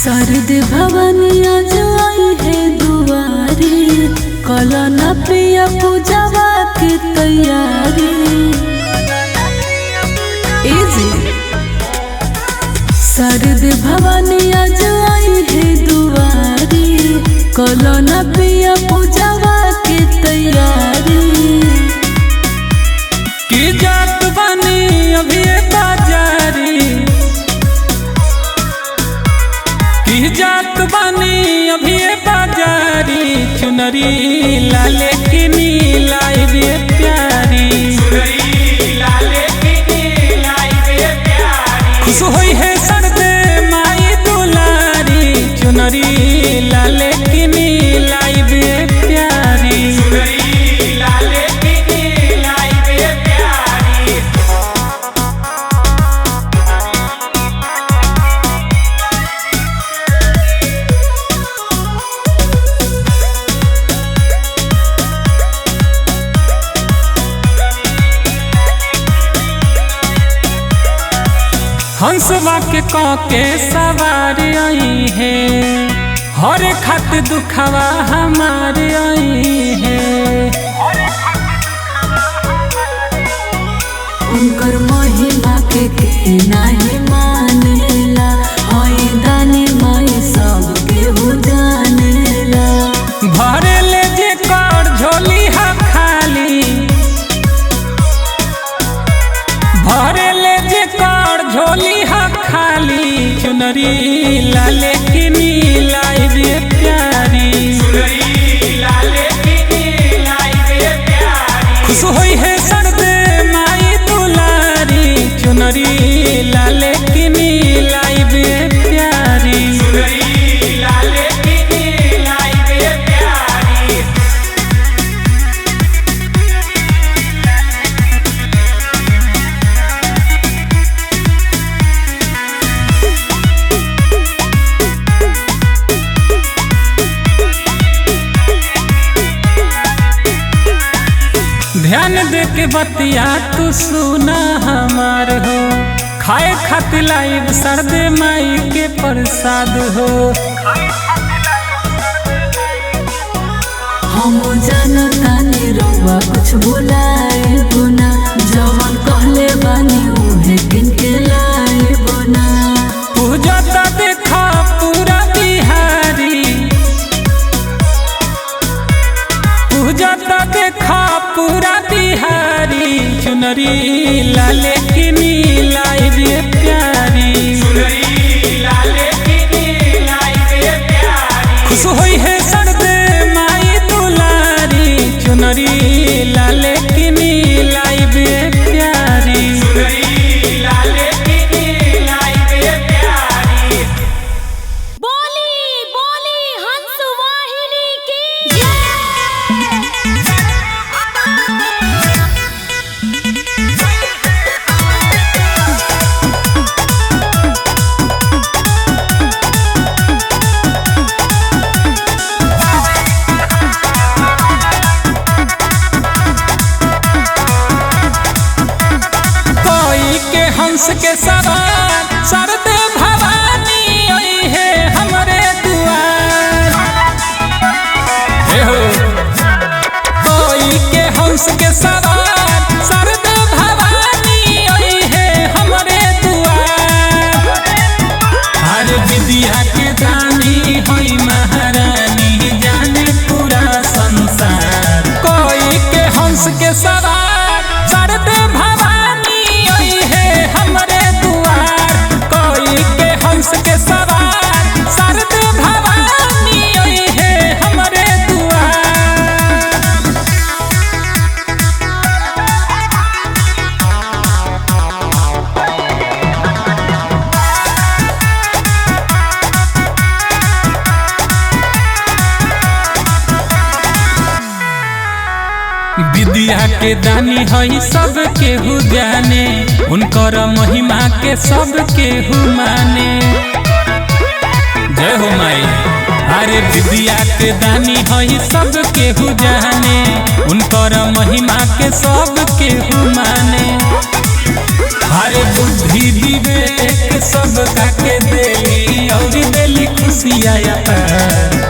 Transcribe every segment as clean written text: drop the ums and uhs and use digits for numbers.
शारद भवनिया जो आई है दुआरी, कलन पिया पूजवा की तैयारी। शारद भवनिया जो आई है दुआरी, कलन पिया पूजवा की तैयारी। की जात बनी अभी बाजारी, की जात बनी अभी बाजारी। चुनरी लाले की नीलाई रे प्यारी, लाले की नीलाई रे प्यारी। खुश हुई है सरदे माई दुलारी, चुनरी लाले की नीलाई रे प्यारी। लाले की नीलाई रे प्यारी। हंसवा के कौके सवार आई है, हर खत दुखवा हमारे आई है। उनकर महिमा के नहीं मानेला, हई दानी माई सब केहू जानेला। भरे ले जे कर झोली हा खाली, भरे ले जे कर झोली हा खाली। चुनरी लाले की नीलाई रे प्यारी, लाले की नीलाई रे प्यारी। खुश हुई है सरदे माई दुलारी, चुनरी लाले की नीलाई रे प्यारी। लाले की नीलाई रे प्यारी। ध्यान दे के बतिया तू सुना हमार हो, खाए खातिर लाइब सरदे माई के प्रसाद हो। हम जानतानी रउआ कुछ भुलाए बुना, जवन कहले बानी उहे किनके लाए बुना। पूजता देखा पूरा बिहारी, पूजता देखा पूरा बिहारी। चुनरी लाले की नीलाई रे प्यारी, लाले की नीलाई रे प्यारी। खुश हुई है सरदे माई दुलारी, चुनरी लाले की नीलाई रे प्यारी। लाले की नीलाई रे प्यारी। बोली बोली हंस वाहिनी की कोई के हंस के सवार सरदे भवानी आई है हमरे दुआर। हे हो कोई के हंस के सवार सरदे भवानी आई है हमरे दुआर। हर विद्या के दानी होई महारानी, जाने पूरा संसार। कोई के हंस के सवार सरदे भवानी आई है हमरे दुआर। कोई के हंस के सवार सरदे भवानी आई है हमरे दुआर। विद्या के दानी हई सब केहू जाने, उनकर महिमा के सब केहू माने। जय हो माई। अरे विद्या के दानी हई सब केहू जाने, उनकर महिमा के सब केहू माने। हरे बुद्धि विवेक सब का के देली और देली खुशियाया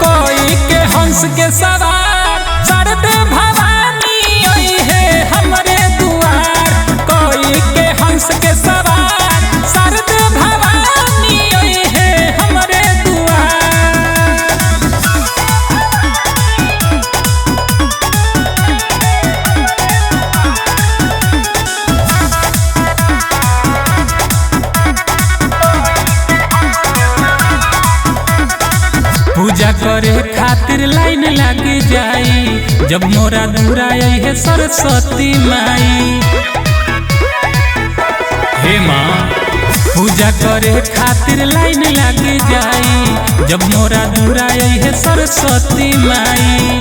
कोई के हंस के सवार चढ़ते भवानी आई है हमरे दुआर। कोई के हंस के सवार चढ़ते भवानी आई है हमरे दुआर। पूजा करे खातिर लाइन लग जाई जब मोरा दूरा आई है सरस्वती माई। हे माँ पूजा करे खातिर लाइन लग जाई जब मोरा दूरा आई है सरस्वती माई।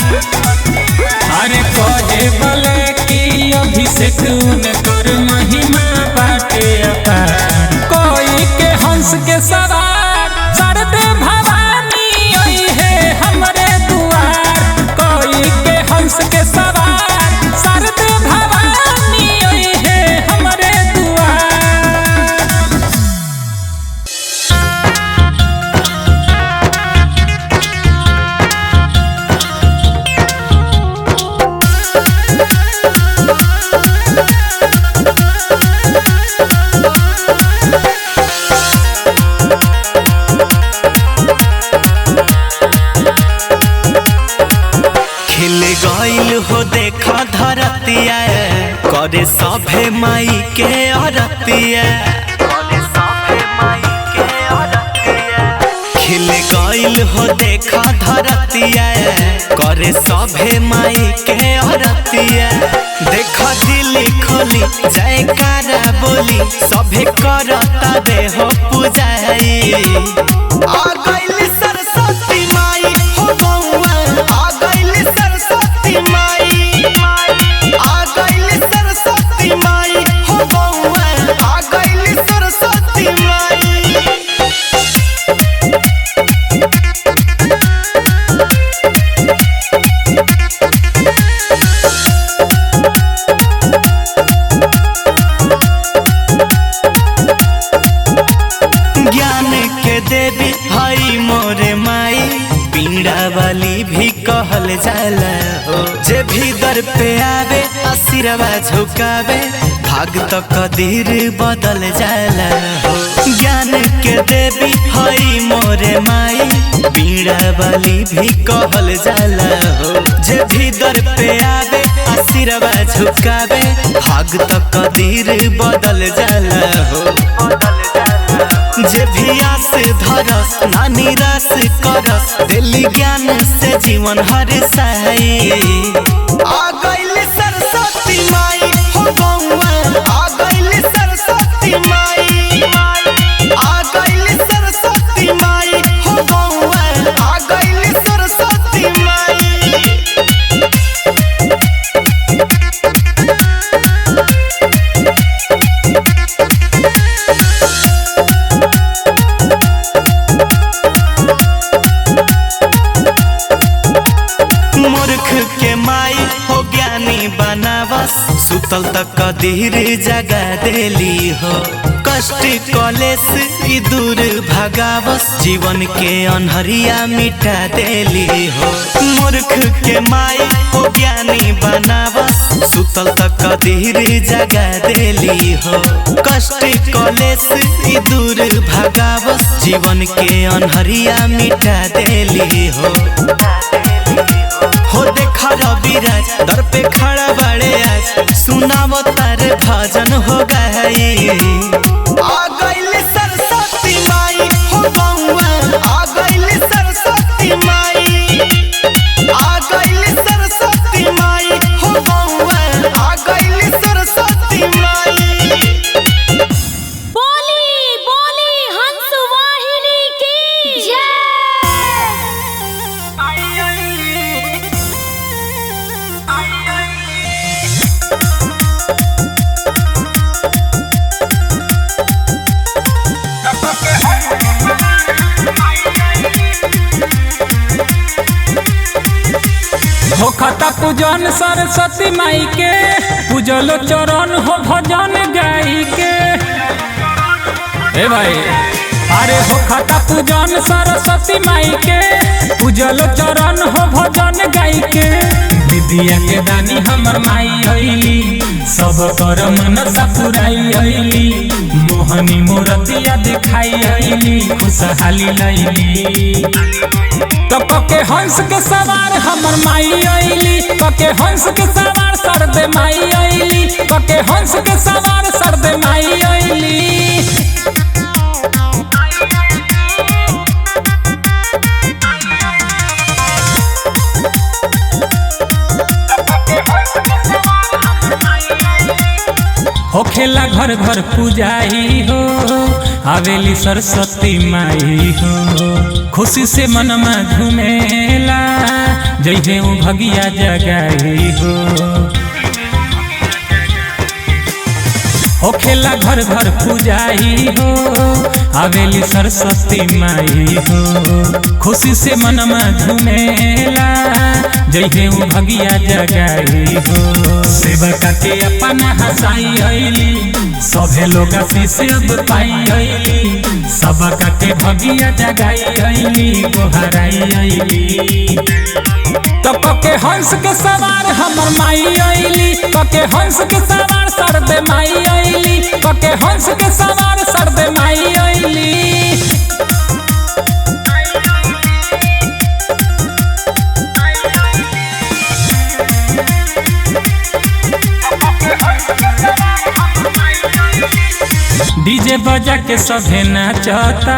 अरे कहे बोले कि अभिषेक उनकर महिमा बाटे अपार। कोई के हंस के सवार चढ़ते भवानी आई है हमरे दुआर। कोई के हंस के सवार चढ़ते भवानी आई है हमरे दुआर। खिल गइल हो देखा धरतिया करे सभे माई के अरतिया। खिल गइल हो देखा धरतिया करे सभे माई के अरतिया। देखा दिल खोली जयकारा बोली सभे करता देह पूजाई। आ गइल सरस्वती माई हो बउआ आ गइल सरस्वती माई। आ गइल सरस्वती माई हो बउआ आ गइल सरस्वती माई। ज्ञान के देवी हई मोरे माई पीड़ा वाली भी कहल जाला हो। जे भी दर पे आवे आशीर्वाद झुकावे भाग तो कदीर बदल जाला हो। ज्ञान के देवी हई मोरे माई पीड़ा वाली भी कहल जाला हो। जे भी दर पे आवे आशीर्वाद झुकावे भाग तो कदीर बदल जाला हो। जे भी आस धरस ना निराश करस दिली ज्ञान से जीवन हर साई। आ गइल सरस्वती माई हो बउआ आ गइल सरस्वती माई। आ गइल सरस्वती माई हो बउआ आ गइल सरस्वती माई। मूर्ख के माई हो ज्ञानी बनावस सुतल तक कदीर जगा देली हो। कष्ट कलेस ई दूर भगावस जीवन के अनहरिया मिटा देली हो। मूर्ख के माई हो ज्ञानी बनावस सुतल तक कदीर जगा देली हो। कष्ट कलेस ई दूर भगावस जीवन के अनहरिया मिटा देली हो। हो देखा रविराज दर पे खड़ा बड़े आज सुनावो तारे भजन हो गई। आ गइल सरस्वती माई हो बउआ आ गइल सरस्वती माई। आ गइल सरस्वती माई हो बउआ आ गइल सरस्वती माई। बोली बोली हंस वाहिनी की जय। हो खता पूजन सरस्वती माई के पूजलो चरण हो भजन गाई के। ए भाई अरे हो खाता पूजन सरस्वती माई के, पूजल चरण हो भजन गाई के। विद्या के दानी हमर माई अइली, सब कर मनसा पुराई अइली। मोहनी मूर्तिया दिखाई अइली, खुशहाली लइली। तो पके हंस के सवार हमर माई अइली, पके हंस के सवार सरदे माई अइली, पके हंस के सवार सरदे माई अइली। होखेला घर घर पूजाई हो, आवेली सरस्वती माई हो। खुशी से मनमा झूमेला, जइहे उ भगिया जगाई हो। होखेला घर घर पूजाई हो, आवेली सरस्वती माई हो। खुशी से मनमा झूमेला, जइहे उ भगिया जगाई हो। सेवका के अपन हंसाई अइली, सभे लोग आशीष अब पाई अइली। सबका के भगिया जगाई अइली, गोहराई अइली। तो पके हंस के सवार हमर माई अइली, पके हंस के सवार सरदे माई अइली, पके हंस के सवार सरदे माई अइली। डीजे बजा के सभे नाचता,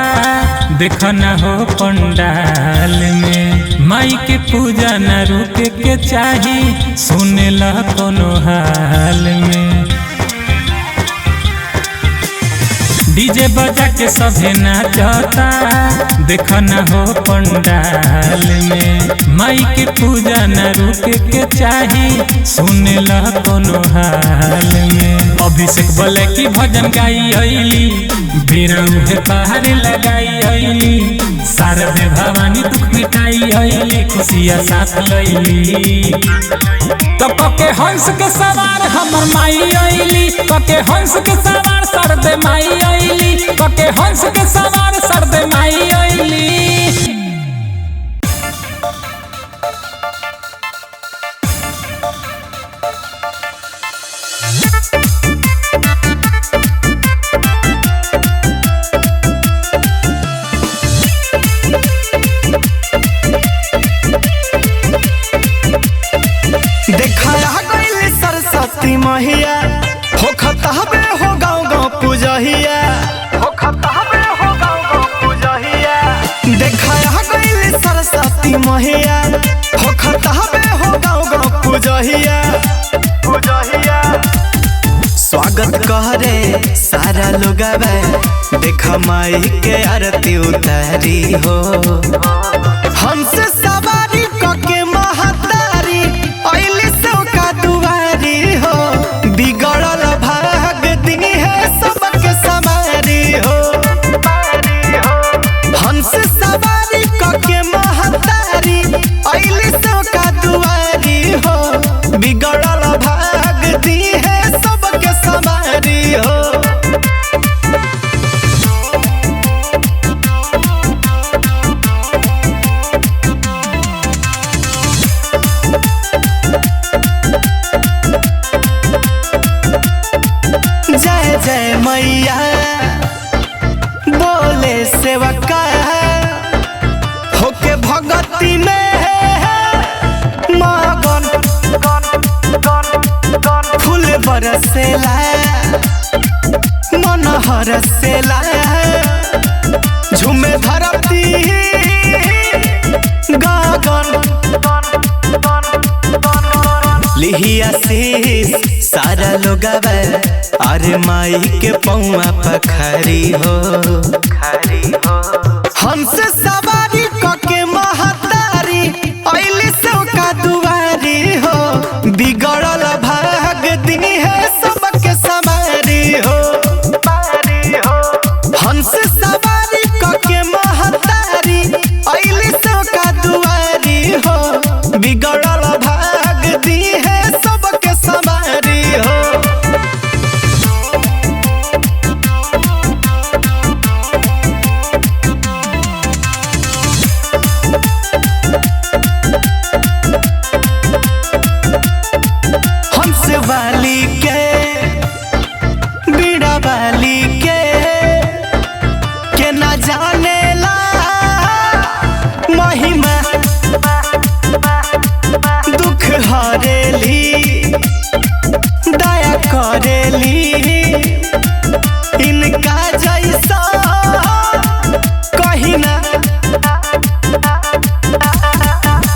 देख न हो पंडाल में। माई के पूजा न रुके के चाही, सुनेला कोनो हाल में। डीजे बजा के सभे नाचता, देख न हो पंडाल में। माई के पूजा न रुके के चाही, सुनेला कोनो हाल में। अभिषेक बोले की भजन गाई अइली, बिरऊ है पहाड़ लगाई अइली। शारदे भवानी दुख मिटाई अइली, खुशिया साथ लइली। तो पके हंस के सवार हमर माई अइली, पके हंस के सवार सरदे माई अइली, पके हंस के सवार सरदे माई अइली। सरस्वती मैया हो खतबे हो गाँव गाँव पूजहिया, हो खतबे हो गाँव गाँव पूजहिया। देखा गइल सरस्वती मैया हो खतबे हो गाँव गाँव पूजहिया, पूजहिया। स्वागत करे सारा लोग देख माई के आरती उतारी हो। हमसे सवारी कके महतारी अइली सौका दुआरी हो। बिगड़ल भाग दी है सबके सवारी हो। हमसे सवारी कके महतारी अइली सौका दुआरी हो। बिगड़ल भाग दी है सबके सवारी हो। जय जय मैया बोले सेवका होके भगती में मगन। फूल बरसेला मन हरसेला, झूमे धरती गगन। लिहिया शीश सारा लोग अरे माई के पौआ पखारी हो। हमसे सवारी कके महतारी अइली सौका दुआरी हो। बिगड़ल भाग दी है सबके सवारी हो। हमसे सवारी कके महतारी अइली सौका दुआरी हो। बिगड़ल भाग दी है सबके सवारी हो।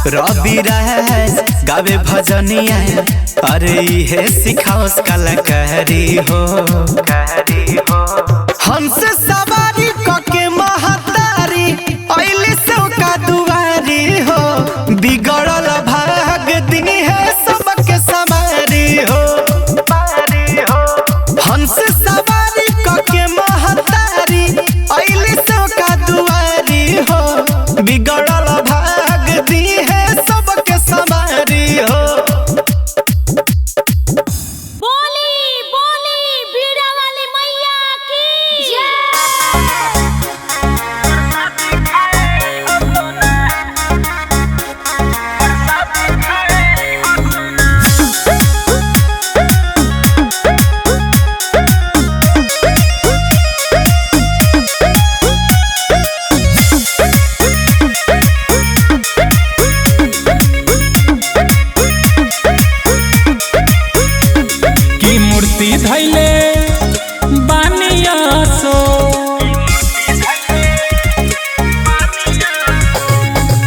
रवि राज गावे भजनिया अरे ये सिखाओस कलाकारी हो हमसे सवारी कके महतारी अइले सो का दुआरी हो बिगड़ल भाग दिन है सबके समारी हो हमसे सवारी कके महतारी अइले सो का दुआरी हो बिगड़ल भाग दिन है सबके समारी हो। बोली बोली बीड़ा वाली मैया की जय। की मूर्ति धैले बानिया सो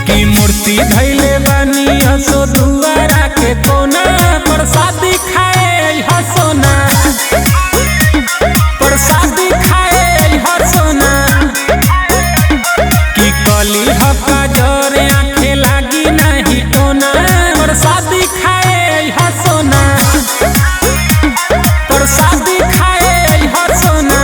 की मूर्ति धैले बानिया सो दुआरा के कोना प्रसादी खाए हसोना प्रसादी खाए हसोना की कली हका जर आंखे लागी नहीं टोना प्रसादी खाए हसोना प्रसादी खाए हसोना।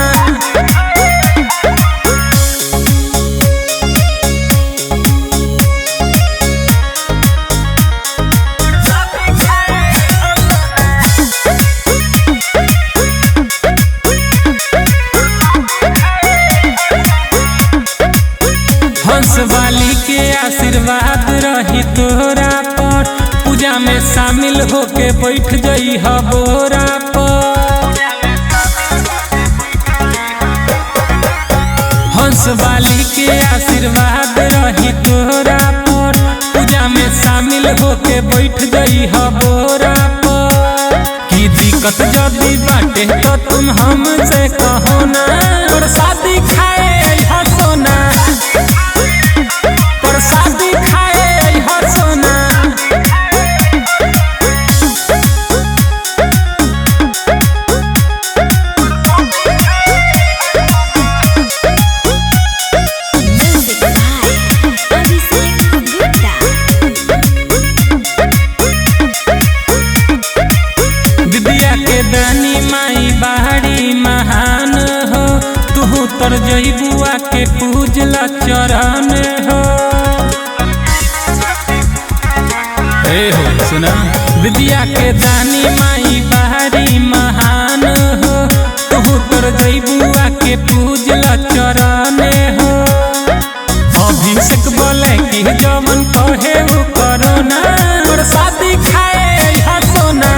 हंस वाली के आशीर्वाद रही तोरा पर पूजा में शामिल होके बैठ गई बोरा पर हंस वाली के आशीर्वाद रही तोरा पर पूजा में शामिल होके बैठ गई बोरा पर की दिक्कत जदी बाटे तो तुम हमसे कहो ना प्रसादी खाए हसोना प्रसादी खाए हसोना। Music by Abhishek Gupta. विद्या के दानी माई बाहरी महान हो तू तर जई बुआ के पूजला चरण हो हो सुना विद्या के दानी माई बाहरी महान हो तू तर जई बुआ के पूजला चरण हो अभिषेक बोले कि जमन कहे वो करो ना प्रसादी खाए हसोना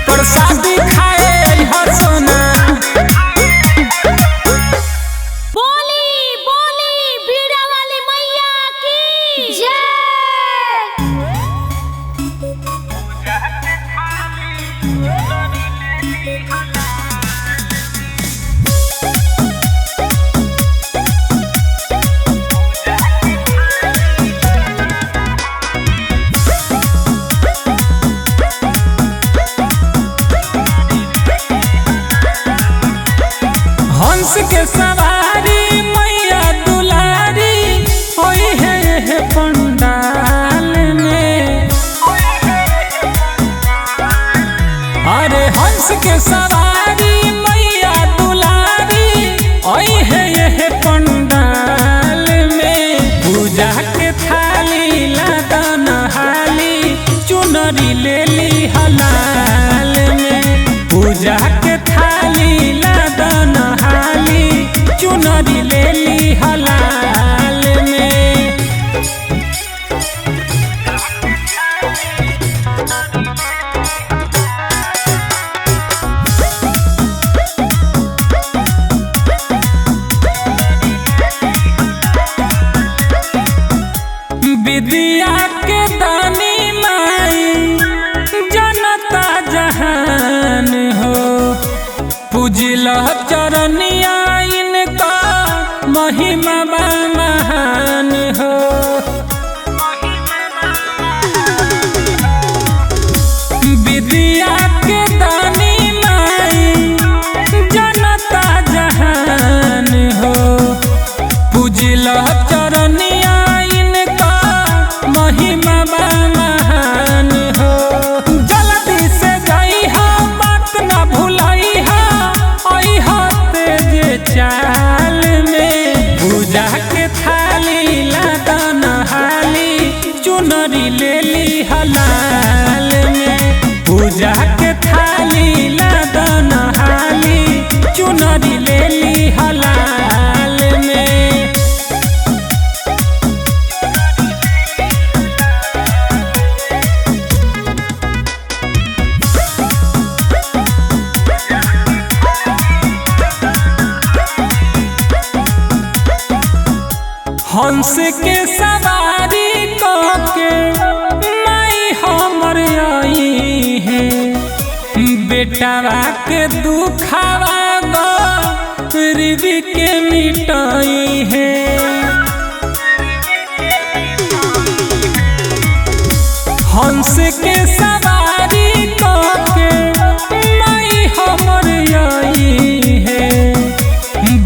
प्रसादी खाए हसोना। बोली बोली बीड़ा वाली मैया की जय। हंस के सवारी मैया दुलारी होई है पंडाल में अरे हंस के सवारी मैया दुलारी होई है पंडाल में पूजा के थाली लादन हाली चुनरी ले ली हलाल में पूजा के थाली लादन हाली चुनरी ले ली हलाल में। विद्या के दानी माई जनता जहान हो पूजिल चरनिया इनका महिमा बा महान हो चरनिया इनका महिमा बा महान हो। जल्दी से जाई हा बात ना भुलाई हा आई हा तेज चाल में। पूजा के थाली लादन हाली चुनरी ले ली हलाल में। पूजा के थाली लादन हाली चुनरी ले ली हलाल में। हंस के सवारी के माई हमर आई है। बेटावा के दुखावा गरीब के मिटाई है। हंस के सवारी के माई हमर आई है।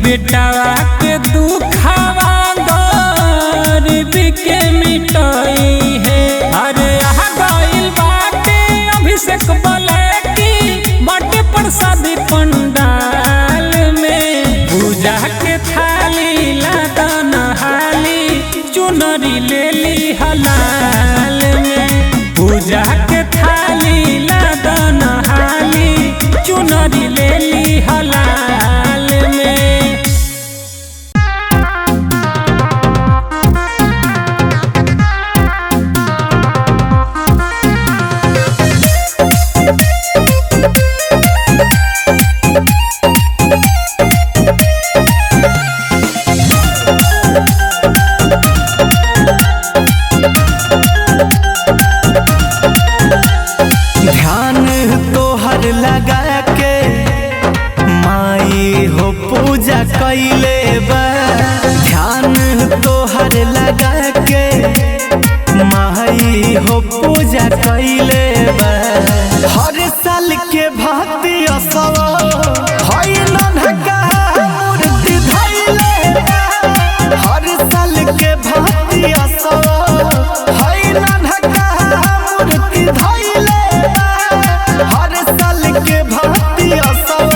बेटावा के दुखावा गरीब के मिटाई है। अरे आ गइल बाटे अभिषेक बलैकी बाटे प्रसाद पंडाल में। पूजा के थाली लादन हाली चुनरी ले ली हलाल में। पूजा के थाली लादन हाली चुनरी ले ली हलाल में। ध्यान तोहर लगा के माई हो पूजा कैले बा। ध्यान तोहर लगा के माई हो पूजा कैले बा। हर साल के भांति असव हई नन्हका मूर्ति धइले बा। हर साल के भांति असव हई नन्हका मूर्ति धइले बा। हर साल के भांति असव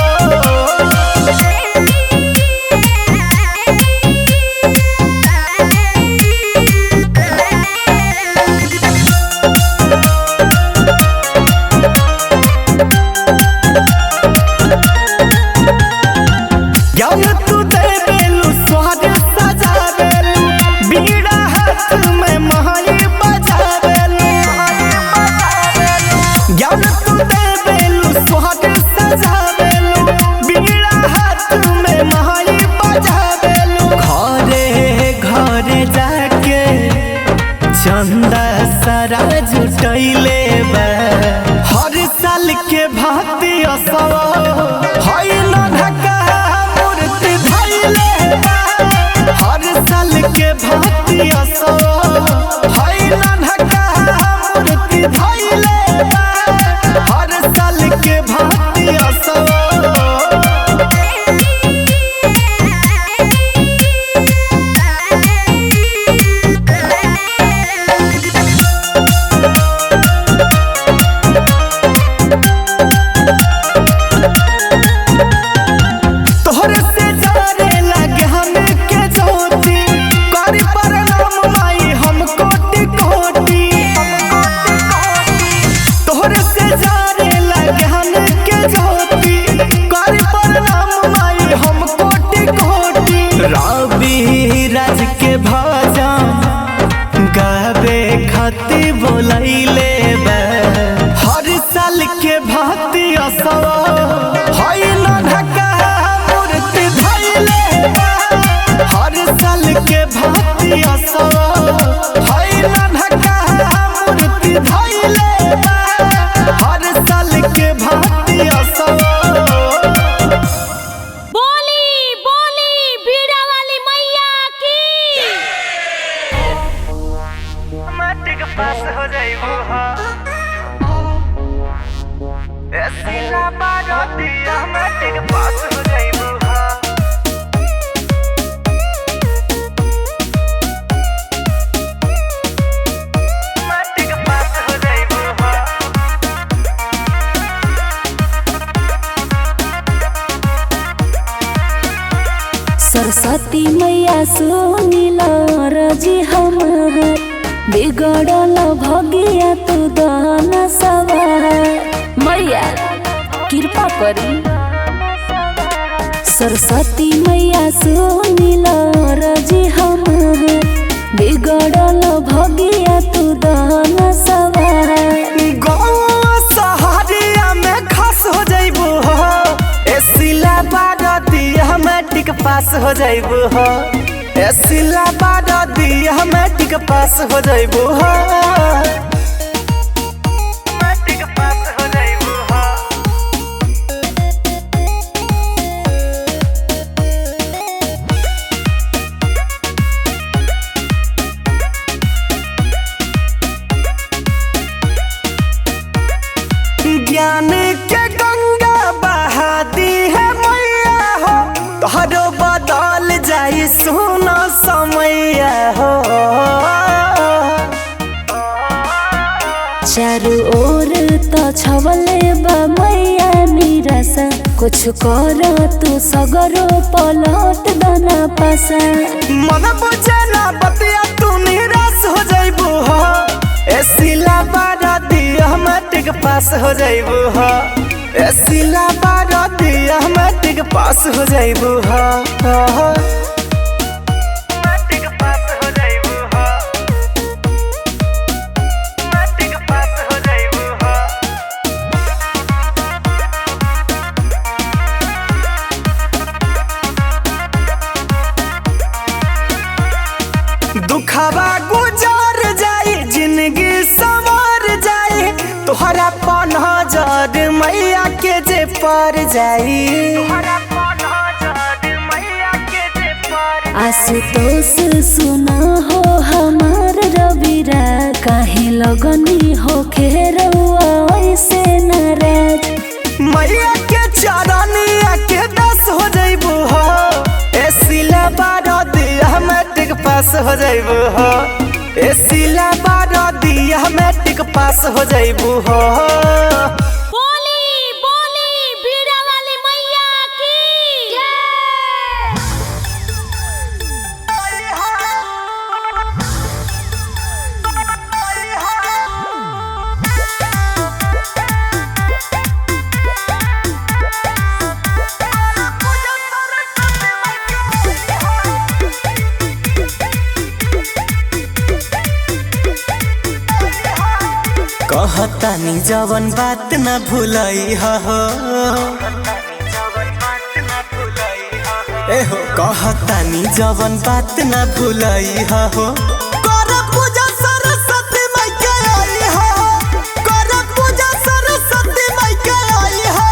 ज्ञान तू देवेलु स्वाद सजावेलु बीड़ा हाथ में महरी बजावेलु। ज्ञान तू देवेलु स्वाद सजावेलु बीड़ा हाथ में महरी बजावेलु। घरे घरे जाके चंदा सारा जुटैले बा। हर साल के भांति असव हई नन्हका मूर्ति धइले बा। हर साल के भांति असव हई नन्हका मूर्ति धइले बा। हर साल के भांति असव तोहरे से जाने लगे हमें के ज्योति करी प्रणाम माई हम कोटि कोटि। तोहरे से जाने लगे हमें के ज्योति करी प्रणाम माई हम कोटि कोटि। रवि राज के भजन गावे खातिर बोलैले बा। हर साल के भांति असव हई नन्हका मूर्ति धइले बा। हर साल के भांति असव हई नन्हका मूर्ति धइले बा। हर साल के भांति असव बोली बोली बीड़ा वाली मैया की। माटी के पास हो जाइबू हा ऐसीला बारोतिया माटी के पास हो जाइबू हा। करी। सरस्वती मैया सुनिल रजी हम बिगड़ल भगिया तू दहन सवार। सहारिया में खास हो जाइबू हो एसिला बारदिया मैट्रिक पास हो जाइबू हो एसिला बारदिया मैट्रिक पास हो जाइबू हो मैट्रिक पास हो जाइबू हो। ज्ञान के गंगा बहा दी है मैया हो तोहरो बदल जाई सुनो समैया हो। चारू ओर तो छवले बा मैया निराशा कुछ कर तू सगरो पलट दना पासा। मन बुझे ना बतिया तू निराश हो जाइबू हो एसिला बारदिया मैट्रिक पास हो जाइबू हो एसिला बारदिया मैट्रिक पास हो जाइबू हो मैट्रिक पास हो जाइबू हो मैट्रिक पास हो जाइबू हो। दुखवा गुजर जाई जिंदगी संवर जाई तोहरा पनहजर मैया के जे पर जाई। आशुतोष सुना हो हमार रविरा काहे लगनी हो खेरवा ऐसे नाराज। मैया के चरनिया के दस हो जाइबू हो एसिला बारदिया मैट्रिक पास हो जाइबू हो एसिला बारदिया मैट्रिक पास हो जाइबू हो। बोली बोली बीड़ा वाली मैया की जय। कहतानी जवन बात न भूलई हो एहो कहतानी जवन बात न भूलई हो कर पूजा सरस्वती माई के आई हो कर पूजा सरस्वती माई के आई हो।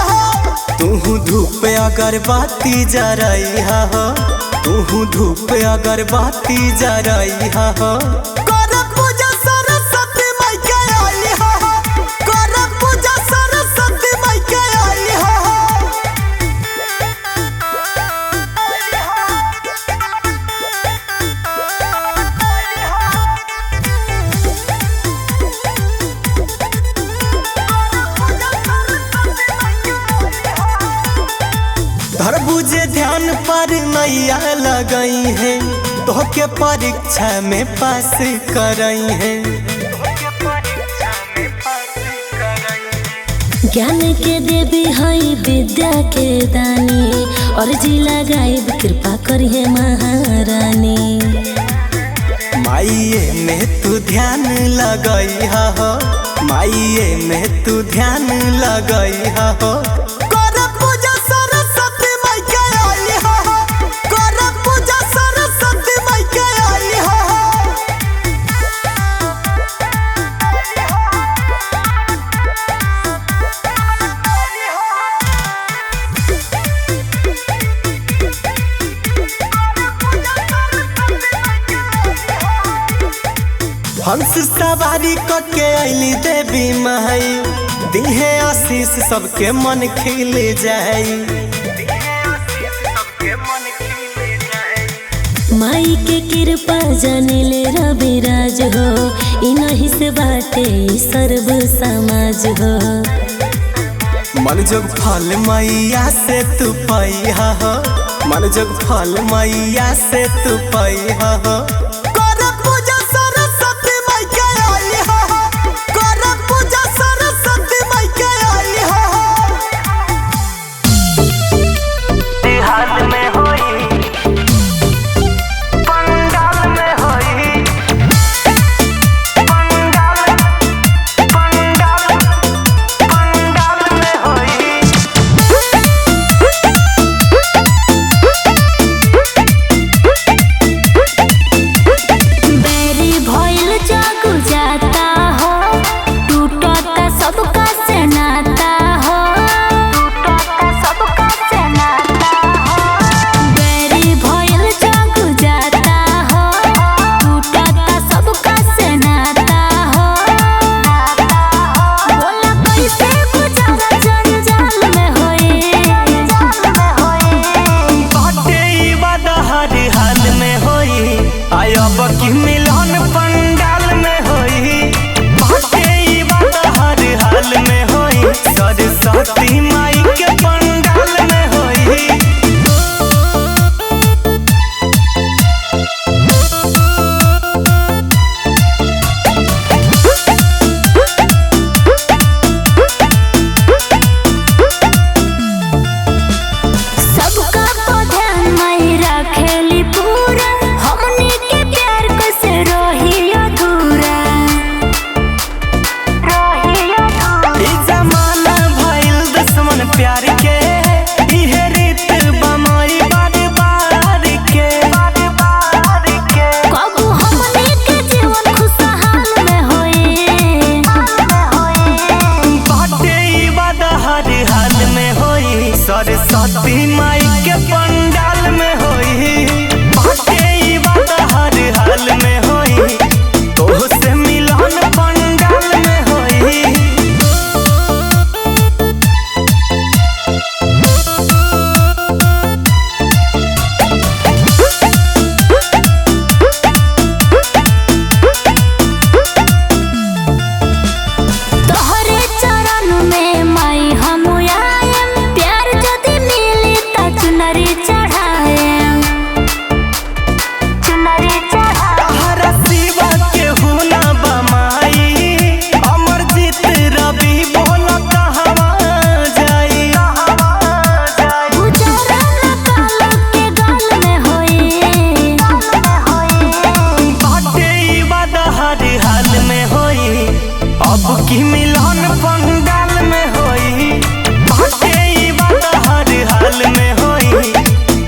तू धूप अगरबत्ती जरई हो तू धूप अगरबत्ती जरई हो कर पूजा सरस्वती माई के आई हो कर पूजा सरस्वती माई के आई हो। तरबूजे ध्यान पर नैया लगई है तोहके परीक्षा में पास करई है। ज्ञान के देवी हई विद्या के दानी और जिला गायब कृपा करिए महारानी। माइये में तू ध्यान लगई हो माइये में तू ध्यान लगई हो कर पूजा सरस्वती माई के आई हो कर पूजा सरस्वती माई के आई हो। हंस सवारी के अली देवी माई दिहे आशीष सबके मन खिल जाई। माई के कृपा जानिले रविराज हो इनहि से बाटे सर्व समाज हो। मन जोग फल मैया से तू पैहा हो मन जोग फल मैया से तू पैहा हो कर पूजा सरस्वती माई के आई हो कर पूजा सरस्वती माई के आई हो। अब की मिलन पंडाल में होई बाटे ई बात हर हाल में होई सरस्वती माई के पंडाल में होई। सरस्वती माई के पंडाल में होई बाटे ई बात हर हाल में होई तोह से मिलन पंडाल में होई। तोहरे चरण में माई हम अब की मिलन पंडाल में होई बाटे ई बात हर हाल में होई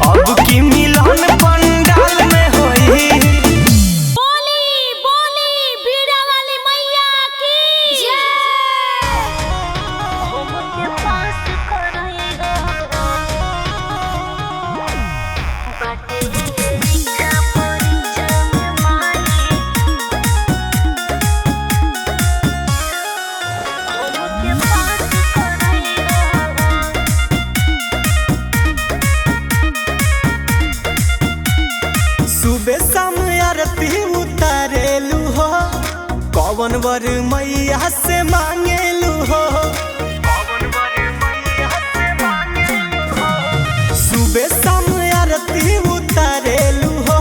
अब की मिलन पंडाल में होई। बोली बोली बीड़ा वाली मैया की जय। के पास करेगा बाटे दीक्षा परिचय में माई सुबह शाम आरती उतारेलू हो कौन वर मैया से मांगेलू हो सुबह शाम आरती उतारेलू हो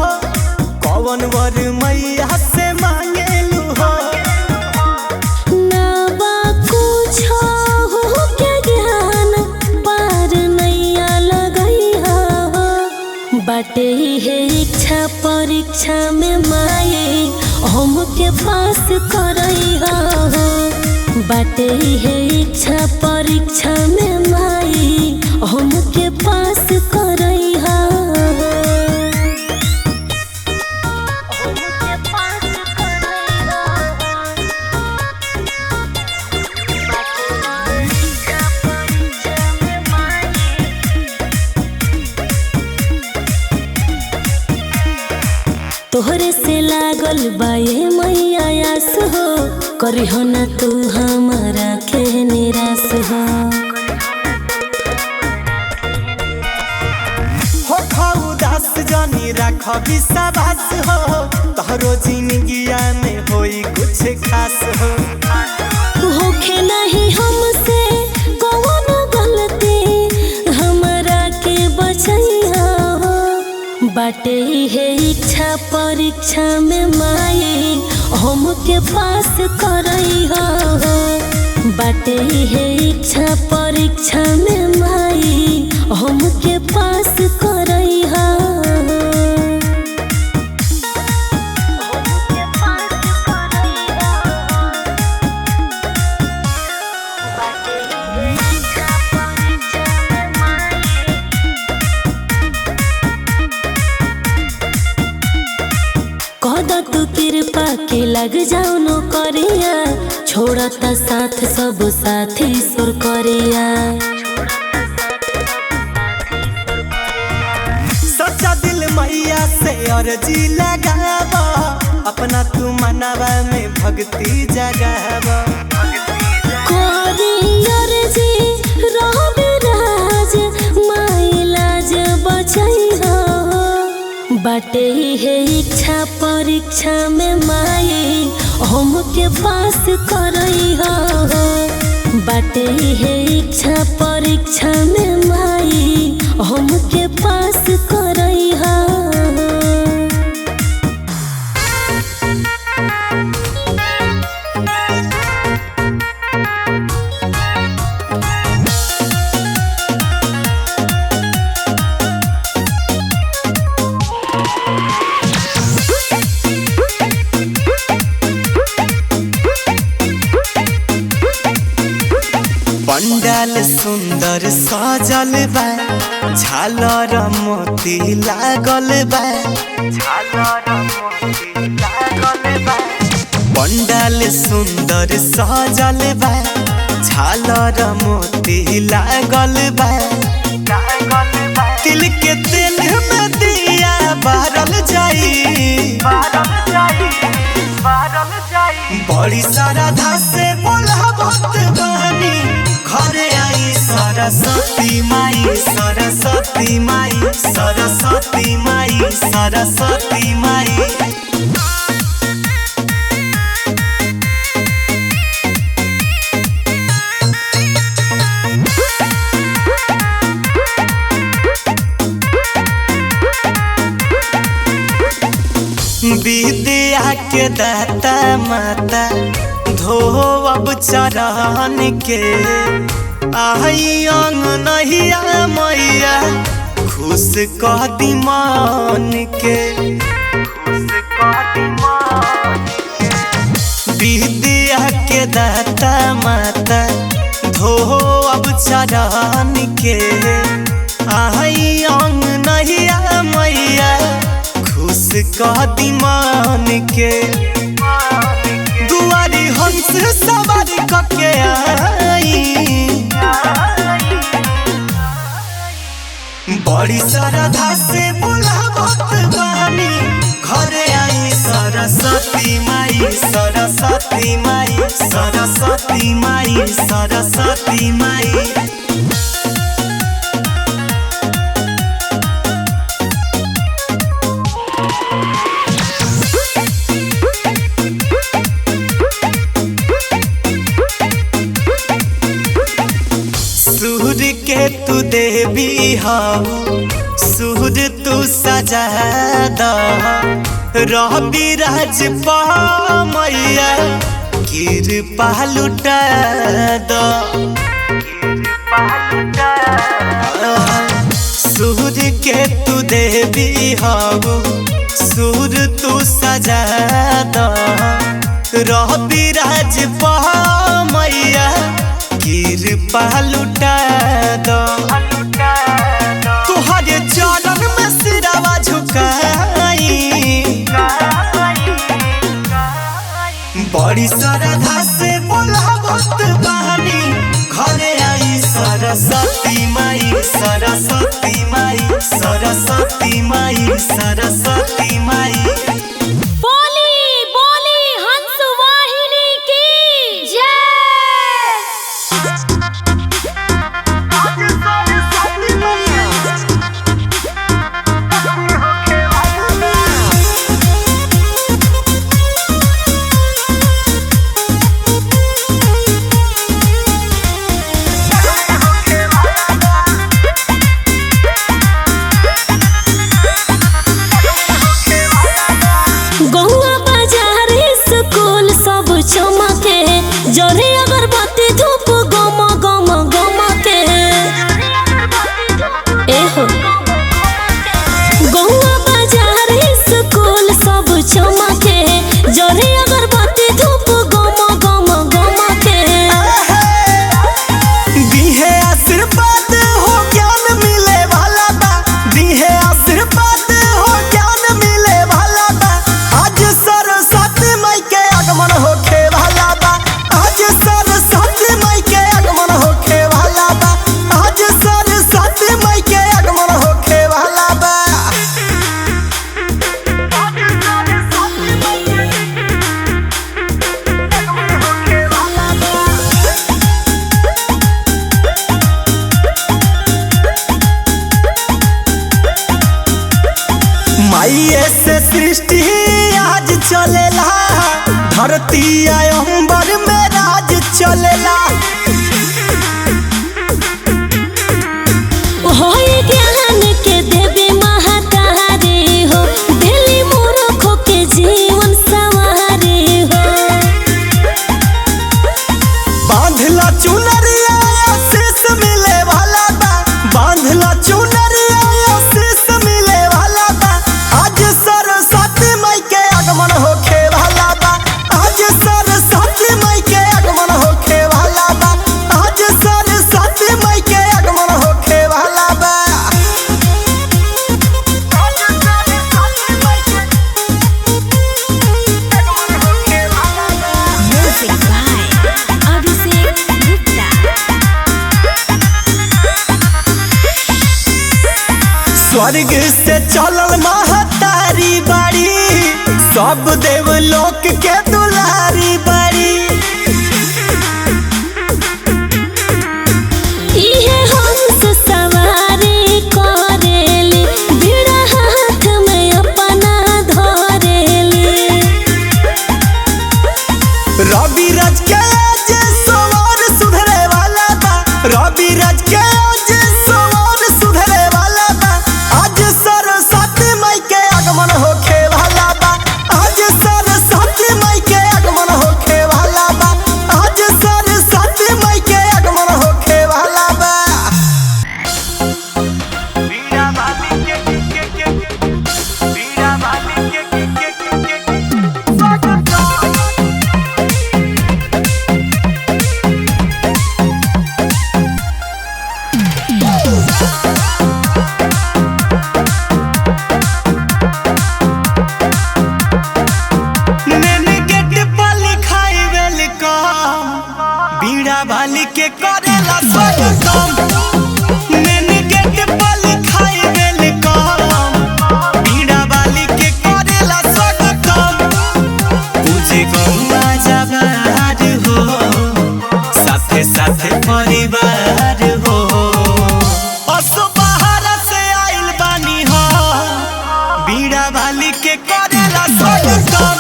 कौन वर मैया से मांगेलू हो। ना कुछ हो के ज्ञान पार नैया लगई हो बाटे है इच्छा परीक्षा में माए हमके पास करई हो बाटे है इच्छा परीक्षा में माए हमके पास करई हो। तोहरे से लागल बाये मैया आस हो करी हो ना तू हमारा के निराश हो। उदास जानी रख विश्वास हो तोहरो जिंदगिया में होई कुछ खास हो। होखे नहीं हमसे कौन गलती हमरा के बचैया हो बाटे है इच्छा परीक्षा में माए हमके पास करई हो बाटे है इच्छा परीक्षा में माए हमके पास करई हो। कदा तू कृपा के लग जाओ नो करिया छोड़ता साथ सब साथी सुर करिया। सच्चा दिल मैया से अर्जी लगावा अपना तू मनवा में भक्ति जगावा। बाटे है इच्छा परीक्षा में माई हमके पास करई हो। बाटे है इच्छा परीक्षा में माई हमके पास करई हो। पंडाल सुंदर सजल बा, झालर मोती लागल बा। पंडाल सुंदर सजल बा, झालर मोती लागल बा। तिल के तेल में दिया बारल जाई, बड़ी श्रद्धा से बोलावत बानी। घरे आई सरस्वती माई, सरस्वती माई, सरस्वती माई, सरस्वती माई। विद्या के दाता माता धोवब चरण के। आई अंगनहिया मैया खुश कह दी मन के। विद्या के दाता माता धोवब चरण के। आई अंगनहिया मैया खुश कह दी मन के। दुआरी हंस सवारी कके आई, बड़ी श्रद्धा से बुलावत बानी। घरे आई सरस्वती माई, सरस्वती माई, सरस्वती माई, सरस्वती माई। सूर्य के तू देवी हो, सूर्य तू सजा द। रवि राज मैया कृपा लुटा द। सूर्य के तू देवी हो, सूर्य तू सजा द। रवि राज मैया कृपा लुटा दो। तुहरे चरण में सिरावा झुकाई, बड़ी श्रद्धा से बोलावत बानी। घरे आई सरस्वती माई, सरस्वती माई, सरस्वती माई, सरस्वती माई। धरती अंबर में राज चलेला। होए ज्ञान के देवी महातारे हो, दिली मूर्खों के जीवन संवारे हो। बांधला चुनरिया आशीष मिले वाला बा, बांधला चुनरिया आशीष मिले वाला बा। आज सरस्वती माई के आगमन होखे वाला बा, आज सरस्वती माई के आगमन होखे वाला बा, आज सरस्वती माई के आगमन होखे वाला बा। Music by Abhishek Gupta। स्वर्ग से चलल महतारी बाड़ी, सब देवलोक के दुलारी बाड़ी। इहे हंस सवारी करेली, बीड़ा हाथ में अपना धरेली। रवि राज के आज सवार सुधरे वाला बा, रवि राज के आज सवार सुधरे वाला बा। आज सरस्वती माई के आगमन होखे वाला बा, आज सरस्वती माई के आगमन होखे वाला बा, आज सरस्वती माई के आगमन होखे वाला बा। बीड़ा बाली के बीड़ा बाली के बीड़ा बाली के करेला स्वागतम, मैंने गेट पर लिखाई वेलकम। बीड़ा बाली के करेला स्वागतम, पूजे गौवा जवार हो, साथे साथे परिवार हो। असो बाहर से आइल बानी हो, बीड़ा बाली के करेला स्वागतम,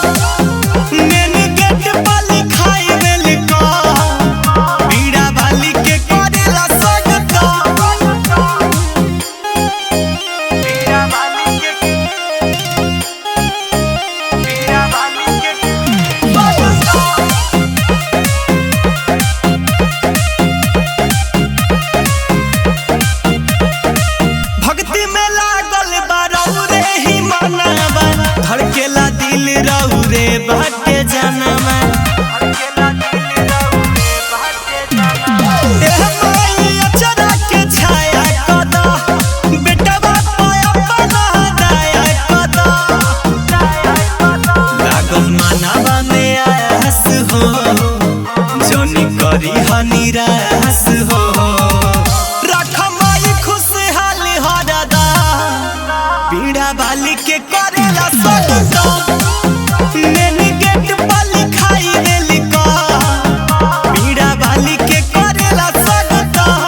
मैंने गेट पर लिखाई वेलकम। बीड़ा बाली के करेला स्वागतम, बीड़ा बाली के स्वागतम। भक्ति में लागल बा रौरे ही मनावा, धड़केला दिल रौरे बाटे जानवा। एह माई अचरा के छाया कदा, बेटवा पाया बना दया कदा। लागल मानवा में आस हो, जोनी करी ह निराश हो। रख माई खुशहाल हरदा, बीड़ा बाली के करेला स्वागतम, मैंने गेट पर लिखाई वेलकम। बीड़ा बाली के करेला स्वागतम।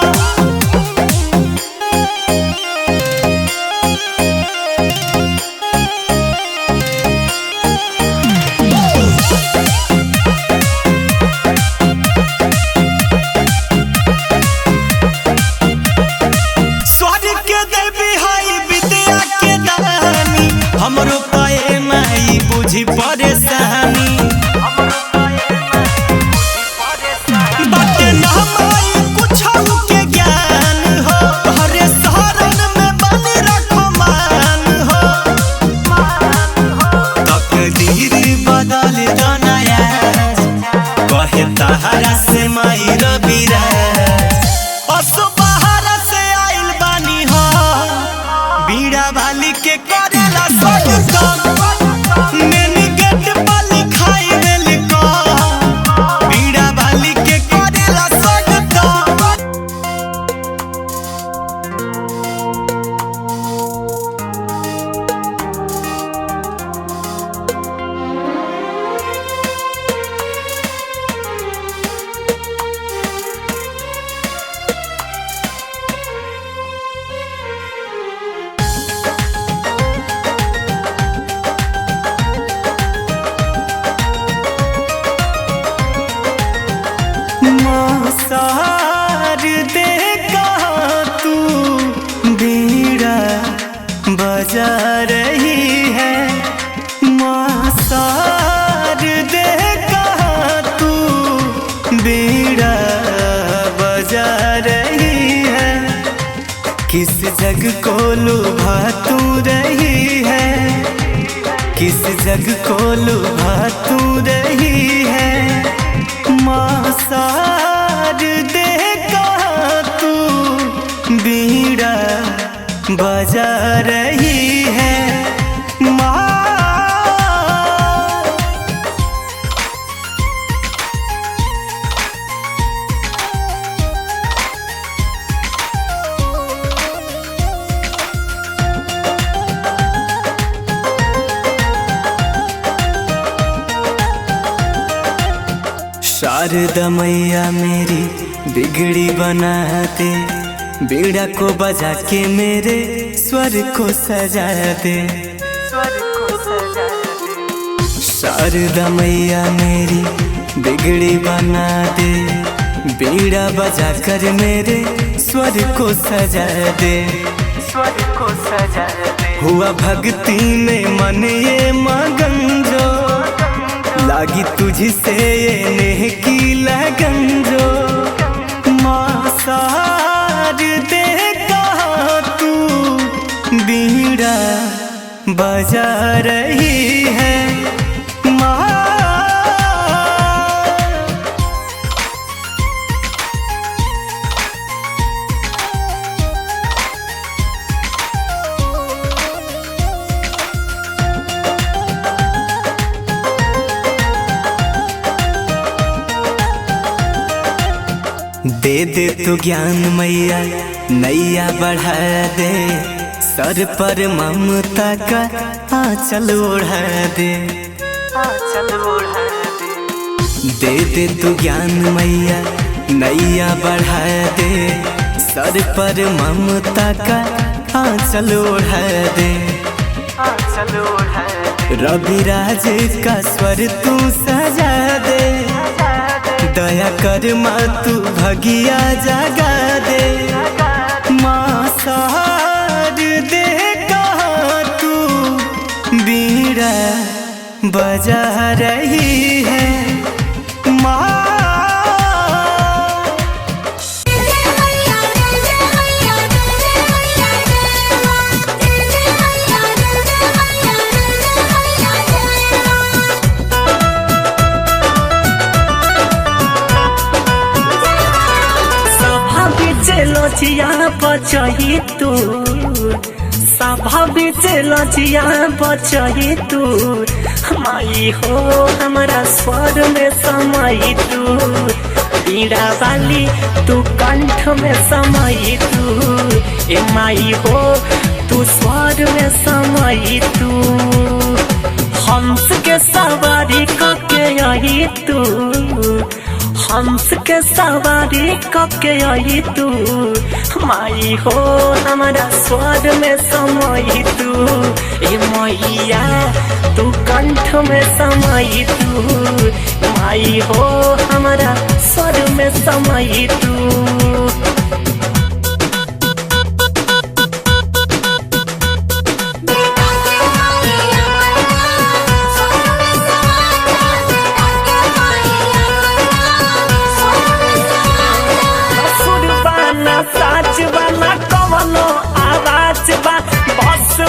स्वर्ग के देवी हई विद्या के दानी, हमरो पाए माई बुझी परेशानी। बाटे ना माई कुछ के ज्ञान हो, हरे शरण में बनी रखो मान हो। तकदीर बदल दनाया, कहे तहरा से माई रविराज। असो बाहर से आइल बानी हो, बीड़ा बाली के करेला स्वागतम, मैंने गेट पर लिखाई बजा रही है। माँ शारदे कहाँ तू बीड़ा बजा रही है। किस जग को लुभा तू रही है, किस जग को लुभा तू रही है। माँ शारदे कहाँ तू बीड़ा बजा रही है। माँ शारदा मैया मेरी बिगड़ी बना दे, बीड़ा को बजा के मेरे स्वर को सजा दे। शारदा मैया मेरी बिगड़ी बना दे, बीड़ा बजा कर मेरे स्वर को सजा दे। हुआ भक्ति में मन ये मगन जो, लागी तुझसे ये नेह की लगन जो। माँ शारदे कहाँ तू बीड़ा बजा रही है। माँ दे दे तू ज्ञान मैया, नैया बढ़ा दे। सर पर ममता का आंचल ओढ़ा दे। दे दे तू ज्ञान मैया, नैया बढ़ा दे। सर पर ममता का आंचल ओढ़ा दे। रविराज का स्वर तू सजा दे। दया कर माँ तू भगिया जगा दे। माँ शारदे कहाँ तू बीड़ा बजा रही है। माँ लजिया बचही तू, सभा बीच लजिया बचही तू। माई हो हमारा स्वर में समाई तू, बीड़ा वाली तू कंठ में समाई तू। ए माई हो तू स्वर में समाई तू। हंस के सवारी करके आई तू, हंस के सवारी करके आई तू। माई हो हमारा स्वर में समाई तू। ए मैया तू कंठ में समाई तू। माई हो हमारा स्वर में समाई तू।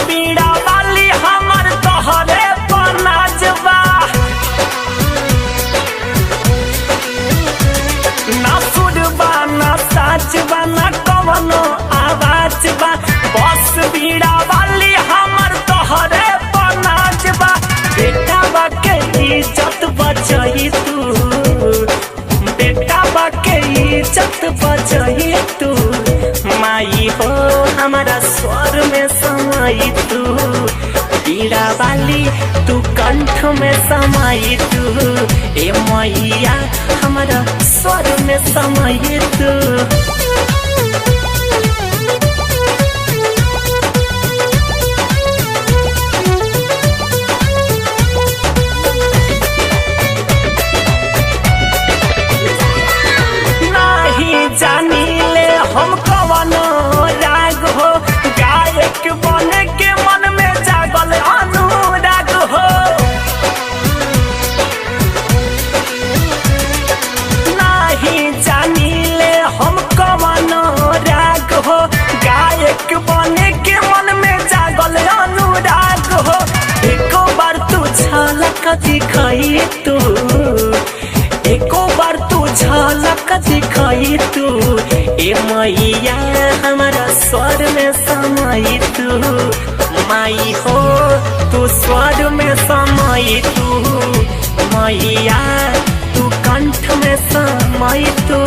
बीड़ा वाली हमर तोहरे पर नाचबा, ना सुरबा ना साचबा ना कवनो आवाज बा। बस बीड़ा वाली हमर तोहरे पर नाचबा। बेटा बा के इज्जत बचही तू, बेटा बा के इज्जत बचही तू। माई हो हमारा स्वर में समाई तू। बीड़ा वाली तू कंठ में समाई तू। ए मैया हमारा स्वर में समाई तू। जानी ले हम कवनो राग हो, गायक बने के मन में दिखाई तू, एको बार तू झलक दिखाई तू। ए मैया हमारा स्वर में समाई तू, माई हो तू स्वर में समाई तू, मैया तू कंठ में समाई तू।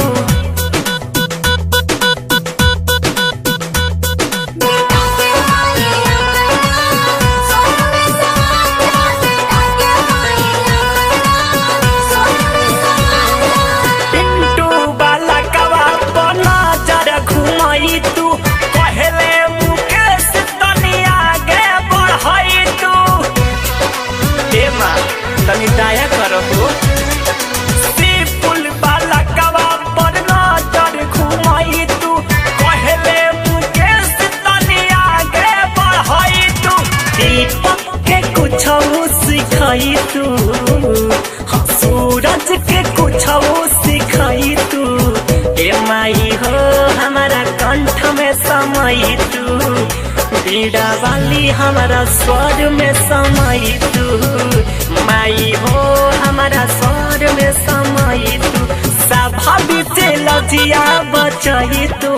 तनी दया करो पुल वाला कवा पर नजर घुमाई तू, कहले मुकेश तनी आगे बढ़ाई तू। दीपक के कुछ सिखाई तू, हाँ सूरज के कुछ सिखाई तू। ए माई हो हमारा कंठ में समाई तू, बीड़ा वाली हमारा स्वर में समाई तू। माई हो हमारा स्वर में समाई तू, सभा बीच लजिया बचाई तू,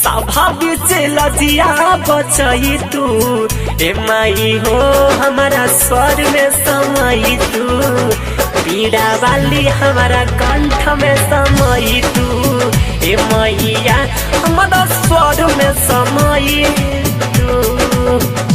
सभा बीच लजिया बचाई तू। ए माई हो हमारा स्वर में समाई तू, बीड़ा वाली हमारा कंठ में समाई तू। ए मैया हमारा स्वर में समाई तू।